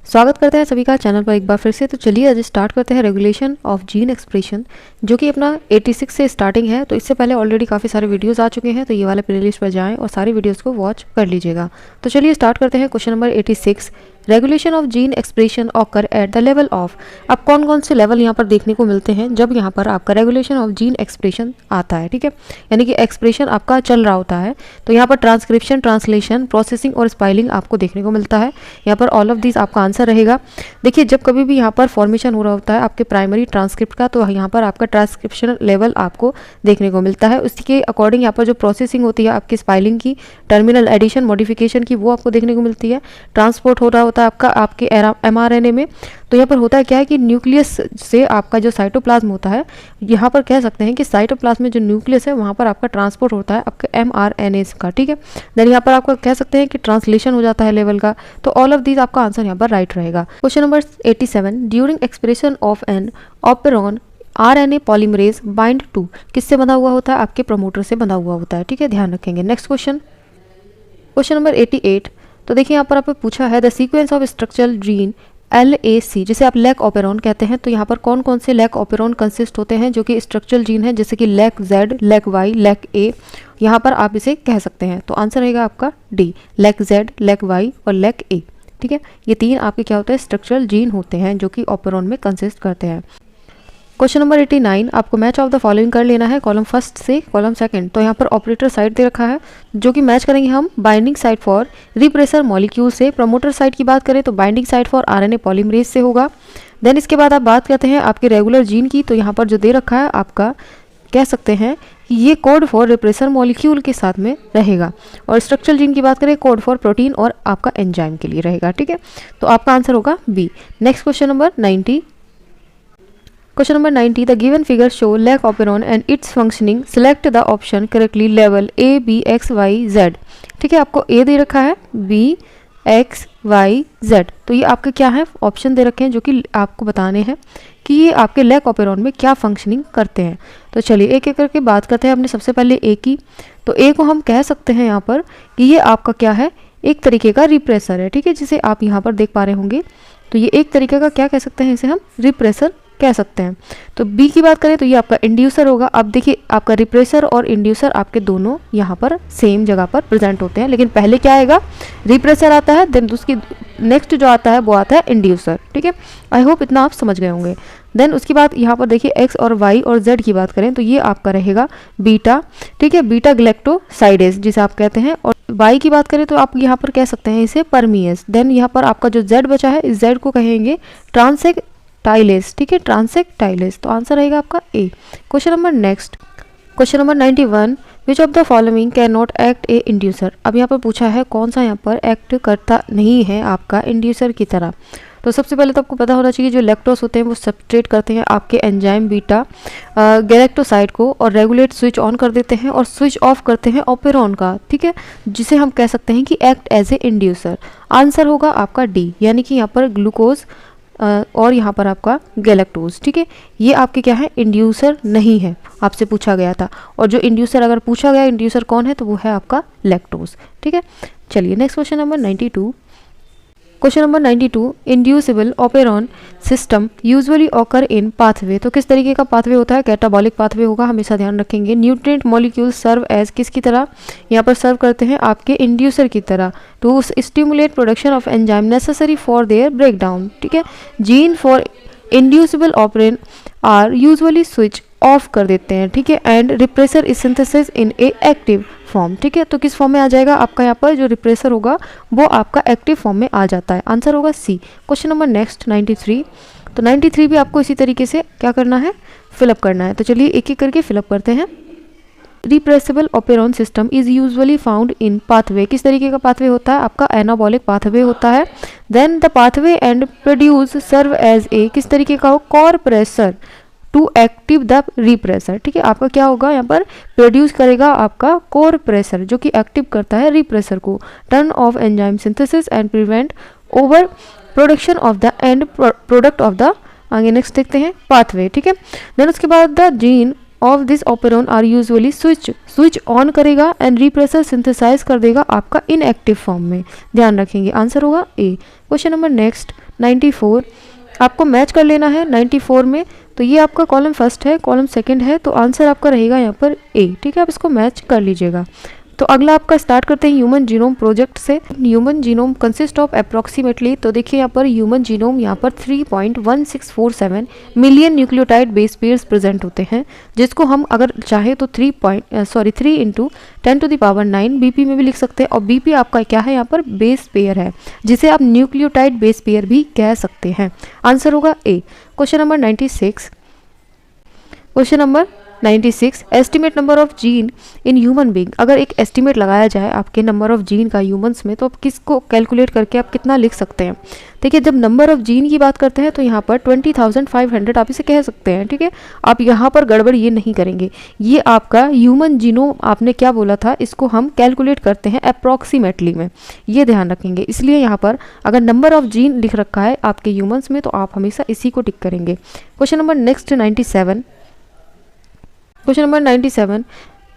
स्वागत करते हैं सभी का चैनल पर एक बार फिर से। तो चलिए आज स्टार्ट करते हैं रेगुलेशन ऑफ जीन एक्सप्रेशन, जो कि अपना 86 से स्टार्टिंग है। तो इससे पहले ऑलरेडी काफ़ी सारे वीडियोस आ चुके हैं, तो ये वाले प्लेलिस्ट पर जाएं और सारी वीडियोस को वॉच कर लीजिएगा। तो चलिए स्टार्ट करते हैं question number 86। Regulation of gene expression occur at the level of. अब कौन कौन से लेवल यहाँ पर देखने को मिलते हैं जब यहाँ पर आपका रेगुलेशन ऑफ जीन एक्सप्रेशन आता है, ठीक है, यानी कि एक्सप्रेशन आपका चल रहा होता है। तो यहाँ पर ट्रांसक्रिप्शन, ट्रांसलेशन, प्रोसेसिंग और स्पाइलिंग आपको देखने को मिलता है। यहाँ पर ऑल ऑफ दिस आपका आंसर रहेगा। देखिए, जब कभी भी यहाँ पर फॉर्मेशन हो रहा होता है आपके प्राइमरी ट्रांसक्रिप्ट का, तो यहाँ पर आपका ट्रांसक्रिप्शन लेवल आपको देखने को मिलता है। उसके अकॉर्डिंग यहाँ पर जो प्रोसेसिंग होती है आपकी स्पाइलिंग की, टर्मिनल एडिशन, मॉडिफिकेशन की, वो आपको देखने को मिलती है। ट्रांसपोर्ट हो रहा होता है आपका आपके mRNA में। तो यहाँ पर होता है क्या है कि न्यूक्लियस से आपका जो साइटोप्लाज्म होता है, यहाँ पर कह सकते हैं कि साइटोप्लाज्म में जो न्यूक्लियस है वहाँ पर आपका ट्रांसपोर्ट होता है आपके mRNA का, ठीक है। देन यहाँ पर आपका कह सकते हैं कि ट्रांसलेशन हो जाता है लेवल का। तो ऑल ऑफ दीज आपका आंसर यहाँ पर राइट रहेगा। Question number 87, during expression of an operon RNA polymerase bind to, किससे बंधा हुआ होता है? आपके प्रमोटर से बंधा हुआ होता है, ठीक है, ध्यान रखेंगे। Next question, question number 88। तो देखिए यहाँ पर आपको पूछा है the sequence of structural gene LAC, जिसे आप लैक ऑपेरॉन कहते हैं। तो यहाँ पर कौन कौन से लैक ऑपेरॉन कंसिस्ट होते हैं जो कि स्ट्रक्चरल जीन है, जैसे कि lac Z, lac Y, lac A, यहाँ पर आप इसे कह सकते हैं। तो आंसर रहेगा आपका D, lac Z, lac Y और लैक A, ठीक है। ये तीन आपके क्या होते हैं? स्ट्रक्चरल जीन होते हैं जो कि ऑपेरॉन में कंसिस्ट करते हैं। क्वेश्चन नंबर 89, आपको मैच ऑफ द फॉलोइंग कर लेना है कॉलम फर्स्ट से कॉलम सेकंड। तो यहाँ पर ऑपरेटर साइट दे रखा है जो कि मैच करेंगे हम binding site for repressor molecule से। प्रमोटर साइट की बात करें तो binding site for RNA polymerase से होगा। देन इसके बाद आप बात करते हैं आपके रेगुलर जीन की। तो यहाँ पर जो दे रखा है आपका कह सकते हैं कि ये कोड फॉर रिप्रेसर मॉलिक्यूल के साथ में रहेगा। और स्ट्रक्चरल जीन की बात करें कोड फॉर प्रोटीन और आपका एंजाइम के लिए रहेगा, ठीक है। तो आपका आंसर होगा B. Next question number 90। Question number 90, the given figure show lac operon and its functioning. Select the option correctly level A, B, X, Y, Z. ठीक है, आपको A दे रखा है, B, X, Y, Z। तो ये आपके क्या है? ऑप्शन दे रखे हैं जो कि आपको बताने हैं कि ये आपके लैक ऑपेरॉन में क्या फंक्शनिंग करते हैं। तो चलिए एक एक करके बात करते हैं। हमने सबसे पहले A की, तो A को हम कह सकते हैं यहाँ पर कि ये आपका क्या है? एक तरीके का रिप्रेसर है, ठीक है, जिसे आप यहाँ पर देख पा रहे होंगे। तो ये एक तरीके का क्या कह सकते हैं? इसे हम रिप्रेसर कह सकते हैं। तो बी की बात करें तो ये आपका इंड्यूसर होगा। अब देखिए आपका रिप्रेसर और इंड्यूसर आपके दोनों यहाँ पर सेम जगह पर प्रेजेंट होते हैं, लेकिन पहले क्या आएगा? रिप्रेसर आता है, देन उसकी नेक्स्ट जो आता है वो आता है इंड्यूसर, ठीक है। आई होप इतना आप समझ गए होंगे। देन उसके बाद यहाँ पर देखिए एक्स और वाई और जेड की बात करें तो ये आपका रहेगा बीटा, ठीक है, बीटा ग्लैक्टोसाइडेज जिसे आप कहते हैं। और वाई की बात करें तो आप यहाँ पर कह सकते हैं इसे परमियस। देन यहाँ पर आपका जो जेड बचा है इस जेड को कहेंगे ट्रांसेक्टाइलेज, ठीक है, ट्रांसेक्टाइलेज। तो आंसर रहेगा आपका A. Question number next, question number 91, which of the following can not act a inducer. अब यहाँ पर पूछा है कौन सा यहाँ पर एक्ट करता नहीं है आपका इंड्यूसर की तरह। तो सबसे पहले तो आपको पता होना चाहिए जो लैक्टोस होते हैं वो सब्सट्रेट करते हैं आपके एंजाइम बीटा गैलेक्टोसाइड को और रेगुलेट स्विच ऑन कर देते हैं और स्विच ऑफ करते हैं ऑपेरॉन का, ठीक है, जिसे हम कह सकते हैं कि act as a inducer. Answer होगा आपका डी, यानी कि यहाँ पर ग्लूकोज और यहाँ पर आपका गैलेक्टोज, ठीक है, ये आपके क्या है? इंड्यूसर नहीं है, आपसे पूछा गया था। और जो इंड्यूसर अगर पूछा गया इंड्यूसर कौन है तो वो है आपका लैक्टोज, ठीक है। चलिए next question number 92। Question number 92, inducible operon system usually occur in pathway. तो किस तरीके का पाथवे होता है? कैटाबॉलिक पाथवे होगा, हमेशा ध्यान रखेंगे। न्यूट्रिएंट मॉलिक्यूल सर्व एज, किसकी तरह? यहाँ पर सर्व करते हैं आपके इंड्यूसर की तरह। To stimulate production of enzyme necessary for their breakdown, ठीक है। Gene for inducible operon are usually switch off कर देते हैं, ठीक है। And repressor is synthesize in a active form, ठीक है। तो किस फॉर्म में आ जाएगा आपका? यहाँ पर जो रिप्रेसर होगा वो आपका एक्टिव फॉर्म में आ जाता है। आंसर होगा सी। Question number next 93। तो 93 भी आपको इसी तरीके से क्या करना है? फिलअप करना है। तो चलिए एक एक करके फिलअप करते हैं। Repressible operon system is usually found in pathway. किस तरीके का पाथवे होता है? आपका एनाबॉलिक पाथवे होता है। Then the pathway end produce serve as a, किस तरीके का हो? Corepressor to active the repressor, ठीक है। आपका क्या होगा? यहाँ पर प्रोड्यूस करेगा आपका कोरप्रेसर जो कि एक्टिव करता है रिप्रेसर को। Turn off enzyme synthesis and prevent over production of the end product of the, आगे नेक्स्ट देखते हैं, पाथवे, ठीक है। देन उसके बाद the gene of this operon are usually switch on करेगा एंड रिप्रेसर सिंथेसाइज कर देगा आपका इनएक्टिव फॉर्म में, ध्यान रखेंगे। आंसर होगा ए। क्वेश्चन नंबर नेक्स्ट 94 आपको मैच कर लेना है 94 में। तो ये आपका कॉलम फर्स्ट है, कॉलम सेकंड है, तो आंसर आपका रहेगा यहाँ पर ए। ठीक है, आप इसको मैच कर लीजिएगा। तो अगला आपका स्टार्ट करते हैं ह्यूमन जीनोम प्रोजेक्ट से। Human genome consist of approximately, तो देखिए यहाँ पर ह्यूमन जीनोम यहाँ पर 3.1647 million nucleotide base pairs present होते हैं, जिसको हम अगर चाहे तो 3 इंटू 10⁹ बीपी में भी लिख सकते हैं। और बीपी आपका क्या है, यहाँ पर बेस पेयर है, जिसे आप न्यूक्लियोटाइड बेस पेयर भी कह सकते हैं। आंसर होगा A. Question number 96। Question number 96, estimate number of gene in human being. अगर एक एस्टिमेट लगाया जाए आपके नंबर ऑफ जीन का ह्यूमंस में, तो आप किसको कैलकुलेट करके आप कितना लिख सकते हैं। देखिए, जब नंबर ऑफ जीन की बात करते हैं तो यहाँ पर 20,500 आप इसे कह सकते हैं। ठीक है, आप यहाँ पर गड़बड़ ये नहीं करेंगे। ये आपका ह्यूमन जीनोम आपने क्या बोला था, इसको हम कैलकुलेट करते हैं अप्रॉक्सीमेटली में, ये ध्यान रखेंगे। इसलिए यहाँ पर अगर नंबर ऑफ जीन लिख रखा है आपके ह्यूमंस में, तो आप हमेशा इसी को टिक करेंगे। Question number next 97। Question number 97,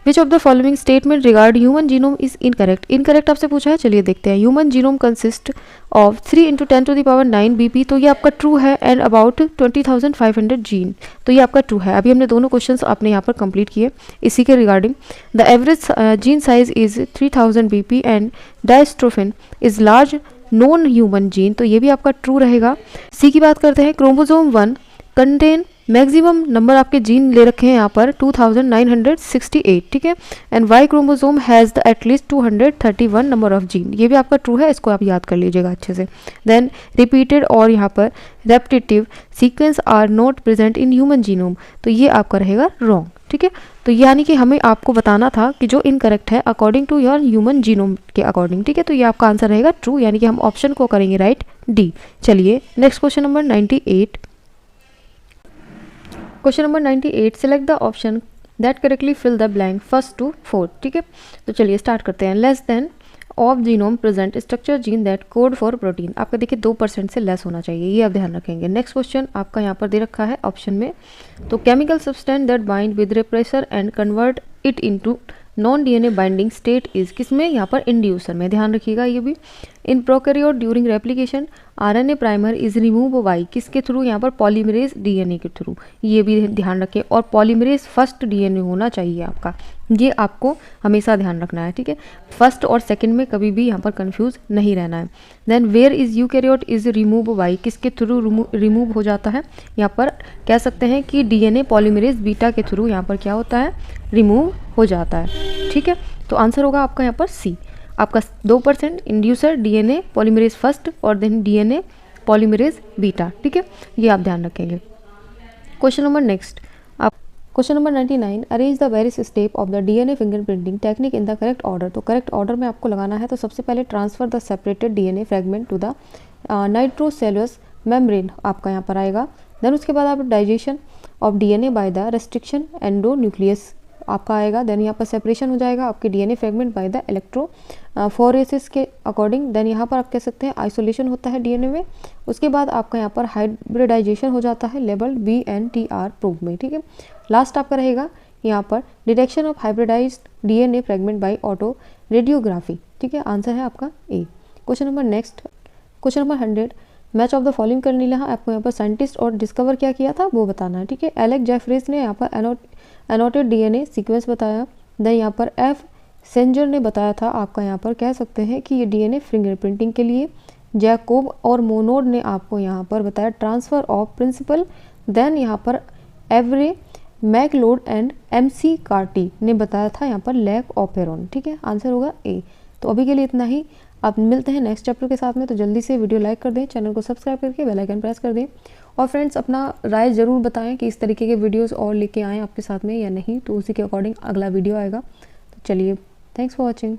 which of the following statement regard human genome is incorrect. Incorrect आपसे पूछा है, चलिए देखते हैं। Human genome consist of 3 into 10⁹ BP, तो ये आपका ट्रू है, एंड अबाउट 20,500 जीन, तो ये आपका ट्रू है। अभी हमने दोनों क्वेश्चंस आपने यहाँ पर कंप्लीट किए इसी के regarding. The average gene size is 3000 BP and dystrophin is large non human gene, तो ये भी आपका ट्रू रहेगा। सी की बात करते हैं। क्रोमोसोम 1 कंटेन मैक्सिमम नंबर आपके जीन ले रखे हैं यहाँ पर 2968। ठीक है, and Y chromosome has the at least 231 number of gene, ये भी आपका ट्रू है, इसको आप याद कर लीजिएगा अच्छे से। देन रिपीटेड और यहाँ पर repetitive sequence are not present in human genome, तो ये आपका रहेगा रॉन्ग। ठीक है, तो यानी कि हमें आपको बताना था कि जो इनकरेक्ट है according to your human genome के अकॉर्डिंग। ठीक है, तो ये आपका आंसर रहेगा ट्रू, यानी कि हम ऑप्शन को करेंगे राइट, डी। चलिए next question number 98। Question number 98, select the option that correctly fill the blank first to fourth. ठीक है, तो चलिए स्टार्ट करते हैं। Less than of genome present structure gene that code for protein, आपका देखिए 2% से लेस होना चाहिए, ये आप ध्यान रखेंगे। नेक्स्ट क्वेश्चन आपका यहाँ पर दे रखा है ऑप्शन में, तो chemical substance that bind with repressor and convert it into non DNA binding state is, किसमें, यहाँ पर इंड्यूसर में, ध्यान रखिएगा ये भी। In prokaryote during replication RNA primer is remove by, किसके थ्रू, यहाँ पर पॉलीमरेज डीएनए के थ्रू, ये भी ध्यान रखें। और पॉलीमरेज फर्स्ट डीएनए होना चाहिए आपका, ये आपको हमेशा ध्यान रखना है। ठीक है, फर्स्ट और सेकंड में कभी भी यहाँ पर कंफ्यूज नहीं रहना है। Then where is eukaryote is remove by, किसके थ्रू रिमूव हो जाता है, यहाँ पर कह सकते हैं कि डीएनए पॉलीमरेज बीटा के थ्रू यहाँ पर क्या होता है, रिमूव हो जाता है। ठीक है, तो आंसर होगा आपका यहाँ पर सी। आपका 2% इंड्यूसर डीएनए पॉलीमरेज फर्स्ट और देन डीएनए पॉलीमरेज बीटा। ठीक है, ये आप ध्यान रखेंगे। क्वेश्चन नंबर नेक्स्ट, आप question number 99, arrange the various step of the DNA fingerprinting technique in the correct order. तो करेक्ट ऑर्डर में आपको लगाना है। तो सबसे पहले transfer the separated DNA fragment to the nitrocellulose membrane आपका यहाँ पर आएगा। देन उसके बाद आप digestion of DNA by the restriction endonuclease आपका आएगा। देन यहाँ पर सेपरेशन हो जाएगा आपके DNA fragment by the electrophoresis के अकॉर्डिंग। देन यहाँ पर आप कह सकते हैं आइसोलेशन होता है डीएनए में। उसके बाद आपका यहाँ पर हाइब्रिडाइजेशन हो जाता है लेबल्ड BNTR प्रोब में। ठीक है, लास्ट आपका रहेगा यहाँ पर detection of hybridized DNA fragment by autoradiography. ठीक है, आंसर है आपका A. Question number next, question number 100, match of the following कर लेना है आपको। यहाँ पर साइंटिस्ट और डिस्कवर क्या किया था वो बताना है। ठीक है, एलेक्स जेफरीज ने यहाँ पर एनोटेड डीएनए सीक्वेंस बताया। देन यहाँ पर एफ सेंजर ने बताया था आपका यहाँ पर कह सकते हैं कि ये डीएनए फिंगरप्रिंटिंग के लिए। जैकोब और मोनोड ने आपको यहाँ पर बताया ट्रांसफ़र ऑफ प्रिंसिपल। देन यहाँ पर Avery MacLeod and MC Carty ने बताया था यहाँ पर लैक ऑपेरॉन। ठीक है, आंसर होगा ए। तो अभी के लिए इतना ही, आप मिलते हैं नेक्स्ट चैप्टर के साथ में। तो जल्दी से वीडियो लाइक कर दें, चैनल को सब्सक्राइब करके बेल आइकन प्रेस कर दें, और फ्रेंड्स अपना राय ज़रूर बताएं कि इस तरीके के वीडियोस और लेके आएँ आपके साथ में या नहीं, तो उसी के अकॉर्डिंग अगला वीडियो आएगा। तो चलिए, थैंक्स फॉर वॉचिंग।